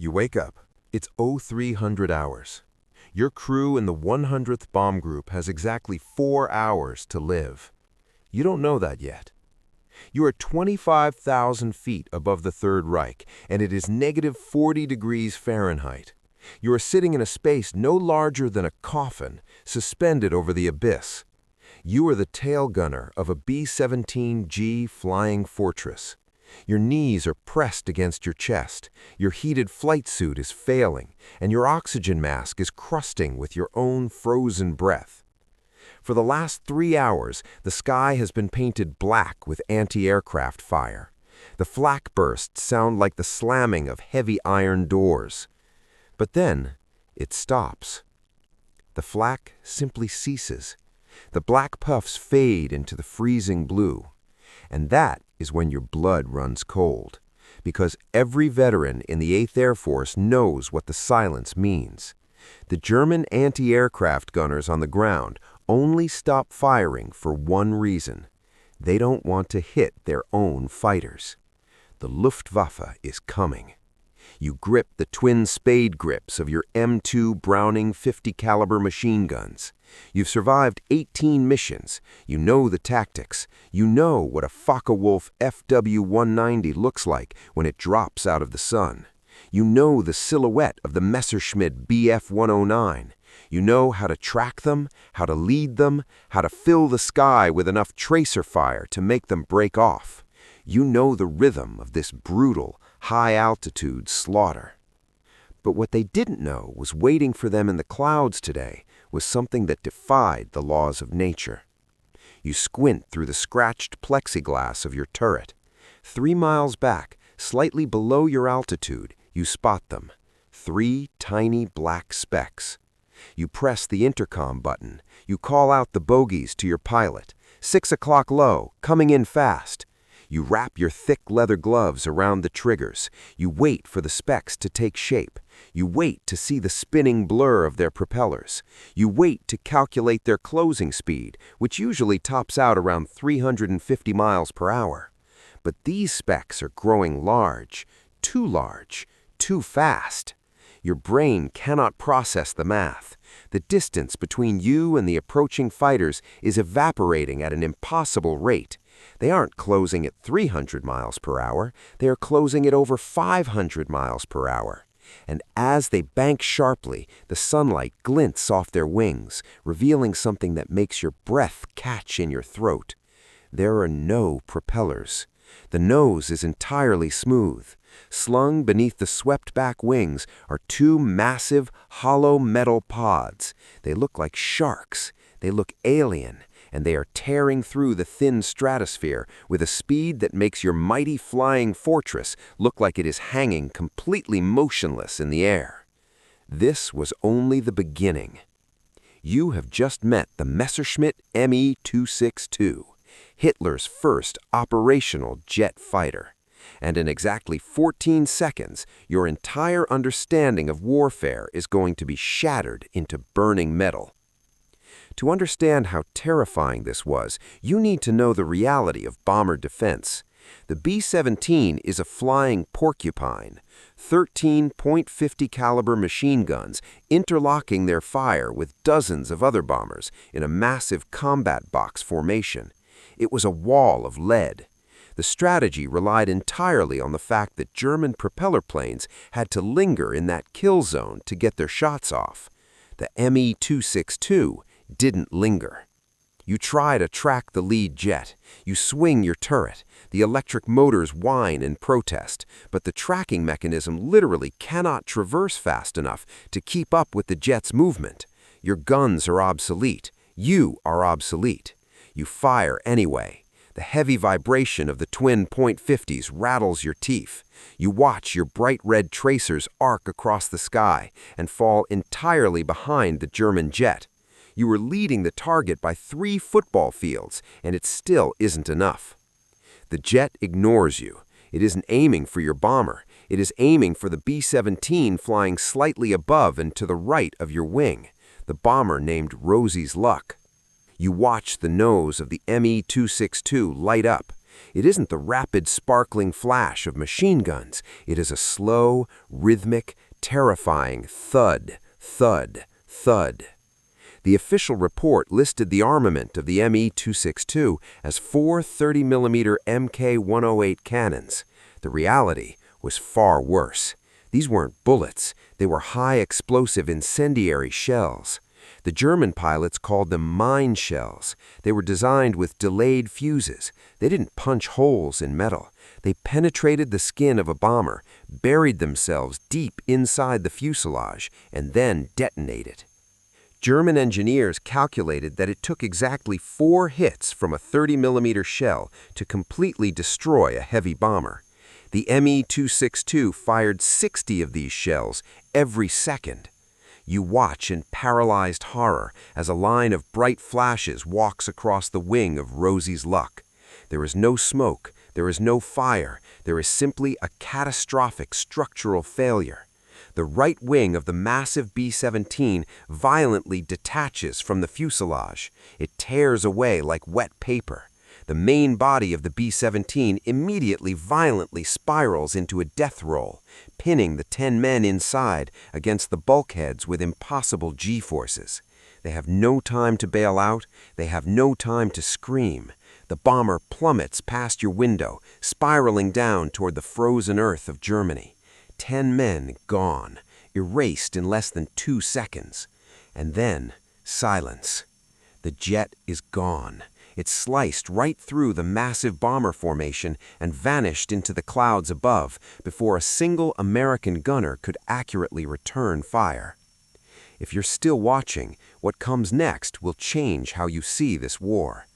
You wake up. It's 0300 hours. Your crew in the 100th Bomb Group has exactly 4 hours to live. You don't know that yet. You are 25,000 feet above the Third Reich, and it is -40 degrees Fahrenheit. You are sitting in a space no larger than a coffin, suspended over the abyss. You are the tail gunner of a B-17G Flying Fortress. Your knees are pressed against your chest, your heated flight suit is failing, and your oxygen mask is crusting with your own frozen breath. For the last 3 hours, the sky has been painted black with anti-aircraft fire. The flak bursts sound like the slamming of heavy iron doors. But then, it stops. The flak simply ceases. The black puffs fade into the freezing blue. And that is when your blood runs cold, because every veteran in the 8th Air Force knows what the silence means. The German anti-aircraft gunners on the ground only stop firing for one reason. They don't want to hit their own fighters. The Luftwaffe is coming. You grip the twin spade grips of your M2 Browning 50 caliber machine guns. You've survived 18 missions. You know the tactics. You know what a Focke-Wulf FW-190 looks like when it drops out of the sun. You know the silhouette of the Messerschmitt Bf-109. You know how to track them, how to lead them, how to fill the sky with enough tracer fire to make them break off. You know the rhythm of this brutal, high-altitude slaughter. But what they didn't know was waiting for them in the clouds today was something that defied the laws of nature. You squint through the scratched plexiglass of your turret. 3 miles back, slightly below your altitude, you spot them. 3 tiny black specks. You press the intercom button. You call out the bogies to your pilot. 6 o'clock low, coming in fast. You wrap your thick leather gloves around the triggers. You wait for the specks to take shape. You wait to see the spinning blur of their propellers. You wait to calculate their closing speed, which usually tops out around 350 miles per hour. But these specks are growing large, too fast. Your brain cannot process the math. The distance between you and the approaching fighters is evaporating at an impossible rate. They aren't closing at 300 miles per hour, they are closing at over 500 miles per hour. And as they bank sharply, the sunlight glints off their wings, revealing something that makes your breath catch in your throat. There are no propellers. The nose is entirely smooth. Slung beneath the swept-back wings are 2 massive, hollow metal pods. They look like sharks. They look alien, and they are tearing through the thin stratosphere with a speed that makes your mighty flying fortress look like it is hanging completely motionless in the air. This was only the beginning. You have just met the Messerschmitt Me 262, Hitler's first operational jet fighter. And in exactly 14 seconds, your entire understanding of warfare is going to be shattered into burning metal. To understand how terrifying this was, you need to know the reality of bomber defense. The B-17 is a flying porcupine, 13 .50 caliber machine guns interlocking their fire with dozens of other bombers in a massive combat box formation. It was a wall of lead. The strategy relied entirely on the fact that German propeller planes had to linger in that kill zone to get their shots off. The Me 262 didn't linger. You try to track the lead jet. You swing your turret. The electric motors whine in protest, but the tracking mechanism literally cannot traverse fast enough to keep up with the jet's movement. Your guns are obsolete. You are obsolete. You fire anyway. The heavy vibration of the twin .50s rattles your teeth. You watch your bright red tracers arc across the sky and fall entirely behind the German jet. You were leading the target by 3 football fields, and it still isn't enough. The jet ignores you. It isn't aiming for your bomber. It is aiming for the B-17 flying slightly above and to the right of your wing, the bomber named Rosie's Luck. You watch the nose of the Me 262 light up. It isn't the rapid, sparkling flash of machine guns. It is a slow, rhythmic, terrifying thud, thud, thud. The official report listed the armament of the Me-262 as 4 30mm Mk-108 cannons. The reality was far worse. These weren't bullets, they were high-explosive incendiary shells. The German pilots called them mine shells. They were designed with delayed fuses. They didn't punch holes in metal. They penetrated the skin of a bomber, buried themselves deep inside the fuselage, and then detonated. German engineers calculated that it took exactly 4 hits from a 30mm shell to completely destroy a heavy bomber. The Me-262 fired 60 of these shells every second. You watch in paralyzed horror as a line of bright flashes walks across the wing of Rosie's Luck. There is no smoke, there is no fire, there is simply a catastrophic structural failure. The right wing of the massive B-17 violently detaches from the fuselage. It tears away like wet paper. The main body of the B-17 immediately violently spirals into a death roll, pinning the 10 men inside against the bulkheads with impossible G-forces. They have no time to bail out. They have no time to scream. The bomber plummets past your window, spiraling down toward the frozen earth of Germany. 10 men gone, erased in less than 2 seconds. And then, silence. The jet is gone. It sliced right through the massive bomber formation and vanished into the clouds above before a single American gunner could accurately return fire. If you're still watching, what comes next will change how you see this war.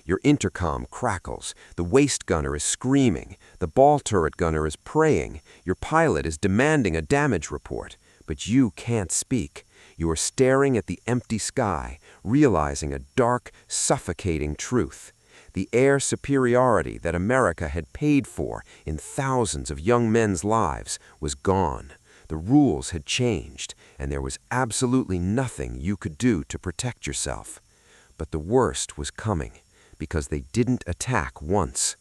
Your intercom crackles, the waist gunner is screaming, the ball turret gunner is praying, your pilot is demanding a damage report, but you can't speak. You are staring at the empty sky, realizing a dark, suffocating truth. The air superiority that America had paid for in thousands of young men's lives was gone. The rules had changed, and there was absolutely nothing you could do to protect yourself. But the worst was coming, because they didn't attack once.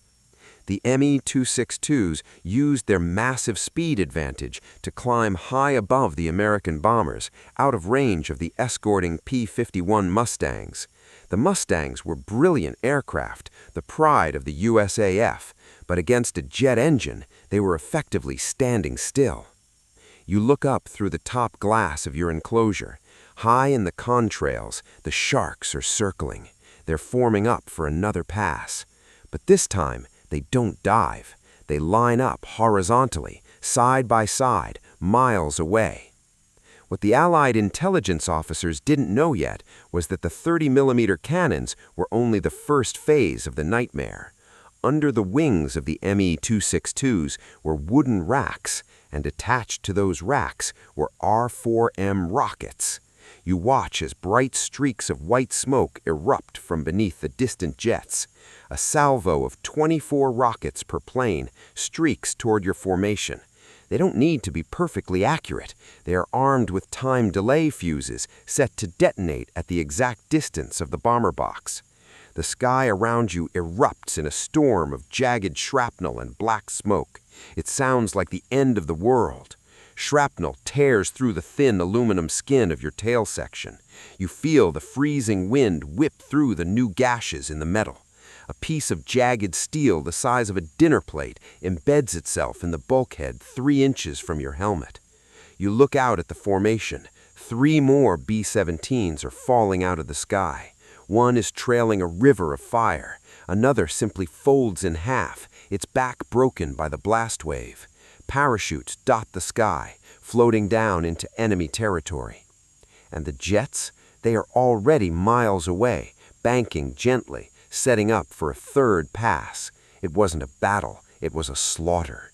The Me-262s used their massive speed advantage to climb high above the American bombers, out of range of the escorting P-51 Mustangs. The Mustangs were brilliant aircraft, the pride of the USAF, but against a jet engine, they were effectively standing still. You look up through the top glass of your enclosure. High in the contrails, the sharks are circling. They're forming up for another pass. But this time, they don't dive. They line up horizontally, side by side, miles away. What the Allied intelligence officers didn't know yet was that the 30mm cannons were only the first phase of the nightmare. Under the wings of the Me-262s were wooden racks, and attached to those racks were R-4M rockets. You watch as bright streaks of white smoke erupt from beneath the distant jets. A salvo of 24 rockets per plane streaks toward your formation. They don't need to be perfectly accurate. They are armed with time delay fuses set to detonate at the exact distance of the bomber box. The sky around you erupts in a storm of jagged shrapnel and black smoke. It sounds like the end of the world. Shrapnel tears through the thin aluminum skin of your tail section. You feel the freezing wind whip through the new gashes in the metal. A piece of jagged steel the size of a dinner plate embeds itself in the bulkhead 3 inches from your helmet. You look out at the formation. 3 more B-17s are falling out of the sky. One is trailing a river of fire. Another simply folds in half, its back broken by the blast wave. Parachutes dot the sky, floating down into enemy territory. And the jets? They are already miles away, banking gently, setting up for a third pass. It wasn't a battle, it was a slaughter.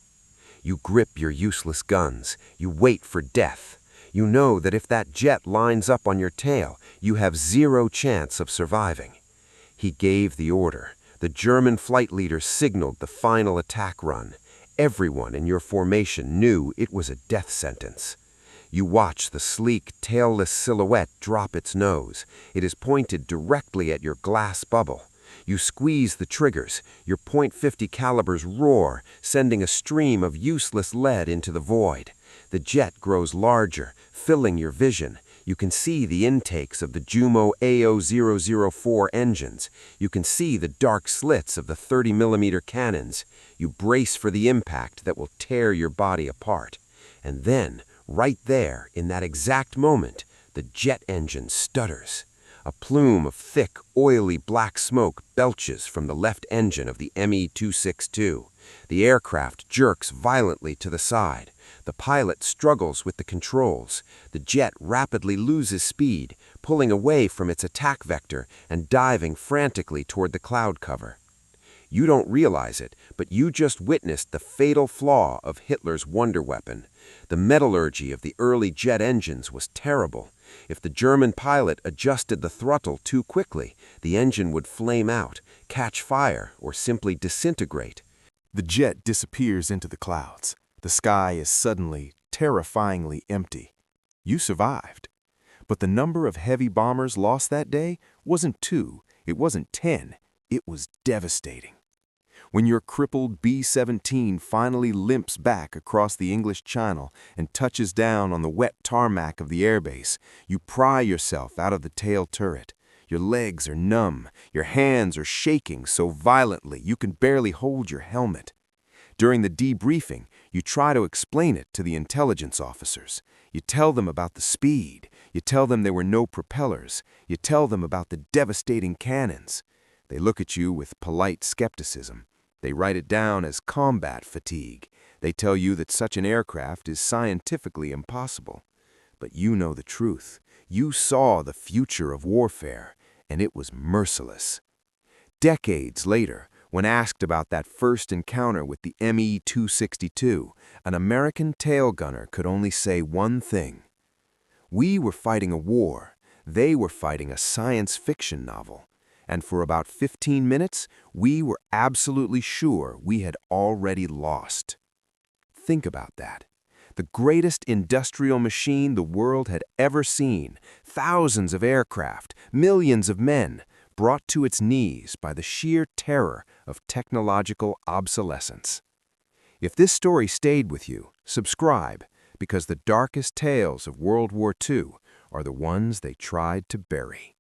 You grip your useless guns. You wait for death. You know that if that jet lines up on your tail, you have 0 chance of surviving. He gave the order. The German flight leader signaled the final attack run. Everyone in your formation knew it was a death sentence. You watch the sleek, tailless silhouette drop its nose. It is pointed directly at your glass bubble. You squeeze the triggers, your .50 calibers roar, sending a stream of useless lead into the void. The jet grows larger, filling your vision. You can see the intakes of the Jumo AO004 engines. You can see the dark slits of the 30mm cannons. You brace for the impact that will tear your body apart. And then, right there, in that exact moment, the jet engine stutters. A plume of thick, oily black smoke belches from the left engine of the Me-262. The aircraft jerks violently to the side. The pilot struggles with the controls. The jet rapidly loses speed, pulling away from its attack vector and diving frantically toward the cloud cover. You don't realize it, but you just witnessed the fatal flaw of Hitler's wonder weapon. The metallurgy of the early jet engines was terrible. If the German pilot adjusted the throttle too quickly, the engine would flame out, catch fire, or simply disintegrate. The jet disappears into the clouds. The sky is suddenly, terrifyingly empty. You survived. But the number of heavy bombers lost that day wasn't 2, it wasn't 10, it was devastating. When your crippled B-17 finally limps back across the English Channel and touches down on the wet tarmac of the airbase, you pry yourself out of the tail turret. Your legs are numb, your hands are shaking so violently you can barely hold your helmet. During the debriefing, you try to explain it to the intelligence officers. You tell them about the speed. You tell them there were no propellers. You tell them about the devastating cannons. They look at you with polite skepticism. They write it down as combat fatigue. They tell you that such an aircraft is scientifically impossible. But you know the truth. You saw the future of warfare, and it was merciless. Decades later, when asked about that first encounter with the Me-262, an American tail gunner could only say one thing. We were fighting a war. They were fighting a science fiction novel. And for about 15 minutes, we were absolutely sure we had already lost. Think about that. The greatest industrial machine the world had ever seen, thousands of aircraft, millions of men, brought to its knees by the sheer terror of technological obsolescence. If this story stayed with you, subscribe, because the darkest tales of World War II are the ones they tried to bury.